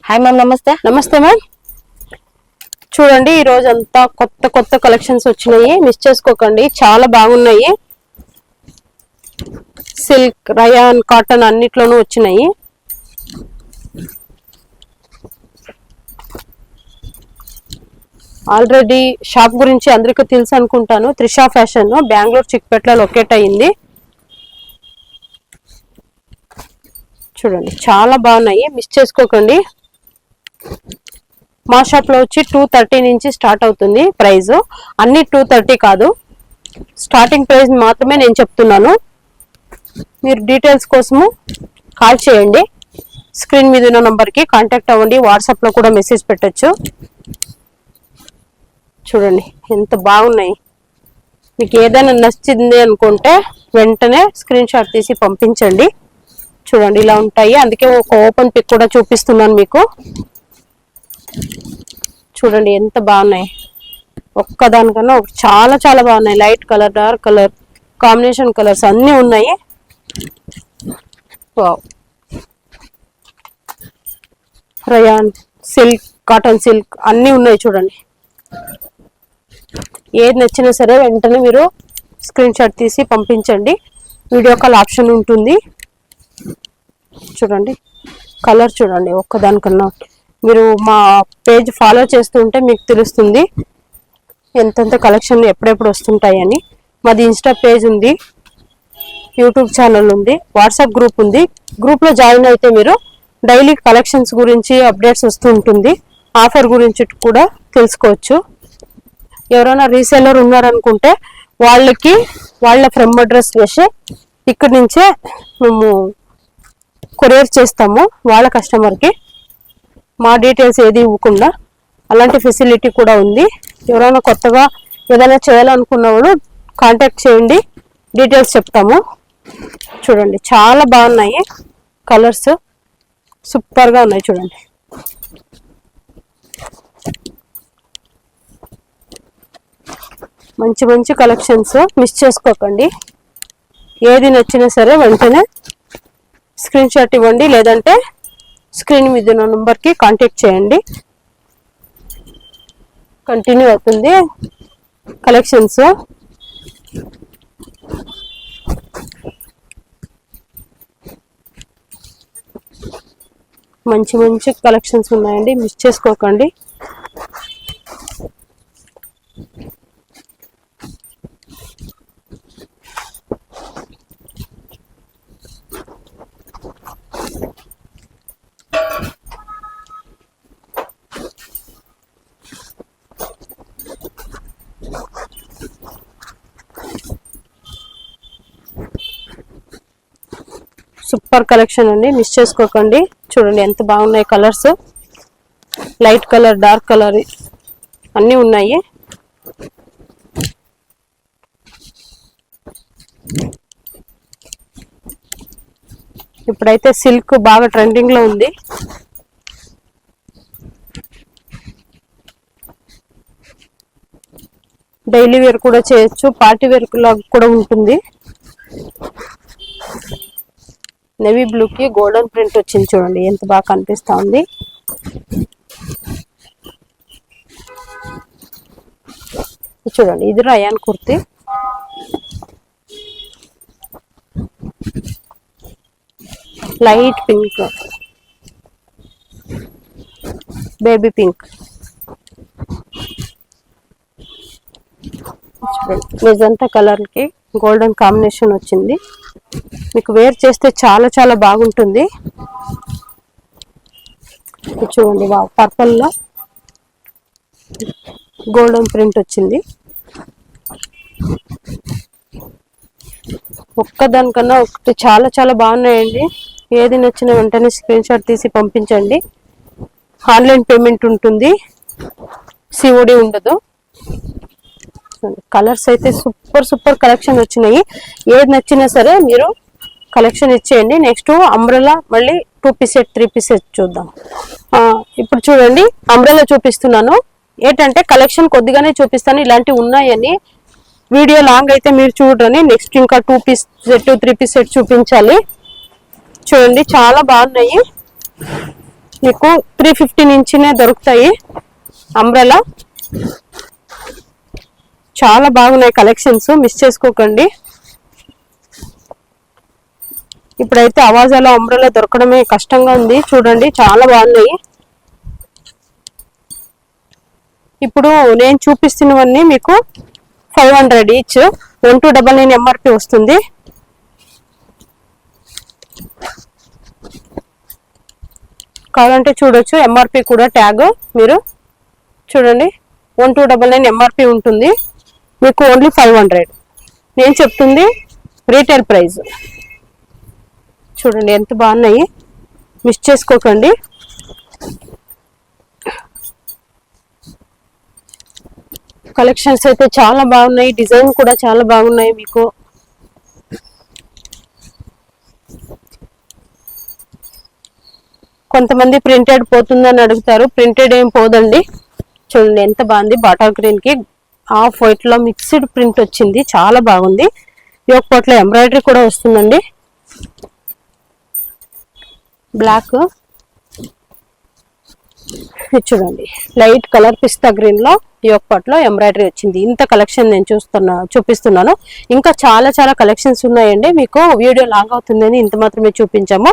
Hi ma'am, నమస్తే. నమస్తే ma'am. చూడండి, ఈ రోజు అంతా కొత్త కొత్త కలెక్షన్స్ వచ్చినాయి, మిస్ చేసుకోకండి. చాలా బాగున్నాయి. సిల్క్, రయాన్, కాటన్ అన్నిట్లోనూ వచ్చినాయి. ఆల్రెడీ షాప్ గురించి అందరికీ తెలుసు అనుకుంటాను. త్రిషా ఫ్యాషన్ బెంగళూరు చిక్పేటలో లొకేట్ అయ్యింది. చూడండి, చాలా బాగున్నాయి, మిస్ చేసుకోకండి. మా షాప్ లో వచ్చి 230 నుంచి స్టార్ట్ అవుతుంది ప్రైస్. అన్ని 230 కాదు, స్టార్టింగ్ ప్రైస్ మాత్రమే నేను చెప్తున్నాను. మీరు డీటెయిల్స్ కోసము కాల్ చేయండి. స్క్రీన్ మీద ఉన్న నంబర్కి కాంటాక్ట్ అవ్వండి. వాట్సాప్ లో కూడా మెసేజ్ పెట్టచ్చు. చూడండి ఎంత బాగున్నాయి. మీకు ఏదైనా నచ్చింది అనుకుంటే వెంటనే స్క్రీన్ షాట్ తీసి పంపించండి. చూడండి, ఇలా ఉంటాయి. అందుకే ఒక ఓపెన్ పిక్ కూడా చూపిస్తున్నాను మీకు. చూడండి ఎంత బాగున్నాయి. ఒక్కదానికన్నా చాలా చాలా బాగున్నాయి. Light colour, dark colour, combination colours అన్నీ ఉన్నాయి. రయాన్, సిల్క్, కాటన్ సిల్క్ అన్నీ ఉన్నాయి. చూడండి, ఏది నచ్చినా సరే వెంటనే మీరు స్క్రీన్ షాట్ తీసి పంపించండి. వీడియో కాల్ ఆప్షన్ ఉంటుంది. చూడండి కలర్, చూడండి ఒక్కదానికన్నా. మీరు మా పేజ్ ఫాలో చేస్తుంటే మీకు తెలుస్తుంది ఎంతెంత కలెక్షన్ ఎప్పుడెప్పుడు వస్తుంటాయని. మాది ఇన్స్టా పేజ్ ఉంది, యూట్యూబ్ ఛానల్ ఉంది, వాట్సాప్ గ్రూప్ ఉంది. గ్రూప్లో జాయిన్ అయితే మీరు డైలీ కలెక్షన్స్ గురించి అప్డేట్స్ వస్తూ ఉంటుంది. ఆఫర్ గురించి కూడా తెలుసుకోవచ్చు. ఎవరైనా రీసేలర్ ఉన్నారనుకుంటే వాళ్ళకి వాళ్ళ ఫ్రమ్ అడ్రస్ వేసి ఇక్కడి నుంచే మేము కొరియర్ చేస్తాము వాళ్ళ కస్టమర్కి. మా డీటెయిల్స్ ఏది ఇవ్వకుండా అలాంటి ఫెసిలిటీ కూడా ఉంది. ఎవరైనా కొత్తగా ఏదైనా చేయాలనుకున్న వాళ్ళు కాంటాక్ట్ చేయండి, డీటెయిల్స్ చెప్తాము. చూడండి చాలా బాగున్నాయి కలర్స్, సూపర్గా ఉన్నాయి. చూడండి మంచి మంచి కలెక్షన్స్, మిస్ చేసుకోకండి. ఏది నచ్చినా సరే వెంటనే స్క్రీన్ షాట్ ఇవ్వండి, లేదంటే స్క్రీన్ మీద ఉన్న నంబర్కి కాంటాక్ట్ చేయండి. కంటిన్యూ అవుతుంది కలెక్షన్స్. మంచి మంచి కలెక్షన్స్ ఉన్నాయండి, మిస్ చేసుకోకండి. సూపర్ కలెక్షన్ అండి, మిస్ చేసుకోకండి. చూడండి ఎంత బాగున్నాయి colours. Light colour, dark colour అన్నీ ఉన్నాయి. ఇప్పుడైతే సిల్క్ బాగా ట్రెండింగ్ లో ఉంది. డైలీ వేర్ కూడా చేయొచ్చు, పార్టీ వేర్ కూడా ఉంటుంది. నేవీ బ్లూ కి గోల్డెన్ ప్రింట్ వచ్చింది. చూడండి ఎంత బాగా కనిపిస్తా ఉంది. చూడండి ఇది rayon kurti. Light pink, baby pink. Magenta colour కి గోల్డెన్ కాంబినేషన్ వచ్చింది. మీకు వేర్ చేస్తే చాలా చాలా బాగుంటుంది. చూడండి పర్పల్ లో గోల్డెన్ ప్రింట్ వచ్చింది. ఒక్కదానికన్నా ఒకటి చాలా చాలా బాగున్నాయండి. ఏది నచ్చిన వెంటనే స్క్రీన్ షాట్ తీసి పంపించండి. ఆన్లైన్ పేమెంట్ ఉంటుంది, సిఓడి ఉండదు. కలర్స్ అయితే సూపర్ సూపర్ కలెక్షన్ వచ్చినాయి. ఏది నచ్చినా సరే మీరు కలెక్షన్ ఇచ్చేయండి. నెక్స్ట్ అంబ్రెల్లా, మళ్ళీ 2 పీస్ సెట్, 3 పీస్ సెట్ చూద్దాం. ఇప్పుడు చూడండి అంబ్రెల్లా చూపిస్తున్నాను. ఏంటంటే కలెక్షన్ కొద్దిగానే చూపిస్తాను, ఇలాంటివి ఉన్నాయని. వీడియో లాంగ్ అయితే మీరు చూడరని నెక్స్ట్ ఇంకా 2 పీస్ సెట్, 3 పీస్ సెట్ చూపించాలి. చూడండి చాలా బాగున్నాయి. మీకు 350 నుంచినే దొరుకుతాయి అంబ్రెలా. చాలా బాగున్నాయి కలెక్షన్స్, మిస్ చేసుకోకండి. ఇప్పుడైతే అవాజాలో అంబ్రెలా దొరకడమే కష్టంగా ఉంది. చూడండి చాలా బాగున్నాయి. ఇప్పుడు నేను చూపిస్తున్నవన్నీ మీకు 500 ఈచ్. 1299 ఎంఆర్పి వస్తుంది. కావాలంటే చూడొచ్చు, ఎంఆర్పి కూడా ట్యాగ్ మీరు చూడండి. 1299 ఎంఆర్పి ఉంటుంది, మీకు ఓన్లీ 500. నేను చెప్తుంది రీటైల్ ప్రైస్. చూడండి ఎంత బాగున్నాయి, మిస్ చేసుకోకండి. కలెక్షన్స్ అయితే చాలా బాగున్నాయి, డిజైన్ కూడా చాలా బాగున్నాయి. మీకు కొంతమంది ప్రింటెడ్ పోతుందని అడుగుతారు, ప్రింటెడ్ ఏం పోదండి. చూడండి ఎంత బాగుంది, బాటల్ గ్రీన్ కి ఆఫ్ వైట్ లో మిక్స్డ్ ప్రింట్ వచ్చింది, చాలా బాగుంది. యోక్ పాట్ లో ఎంబ్రాయిడరీ కూడా వస్తుందండి. బ్లాక్ చూడండి, లైట్ కలర్ పిస్తా గ్రీన్ లో యోక్ పాట్ లో ఎంబ్రాయిడరీ వచ్చింది. ఇంత కలెక్షన్ నేను చూపిస్తున్నాను. ఇంకా చాలా చాలా కలెక్షన్స్ ఉన్నాయండి. మీకు వీడియో లాంగ్ అవుతుందని ఇంత మాత్రమే చూపించాము.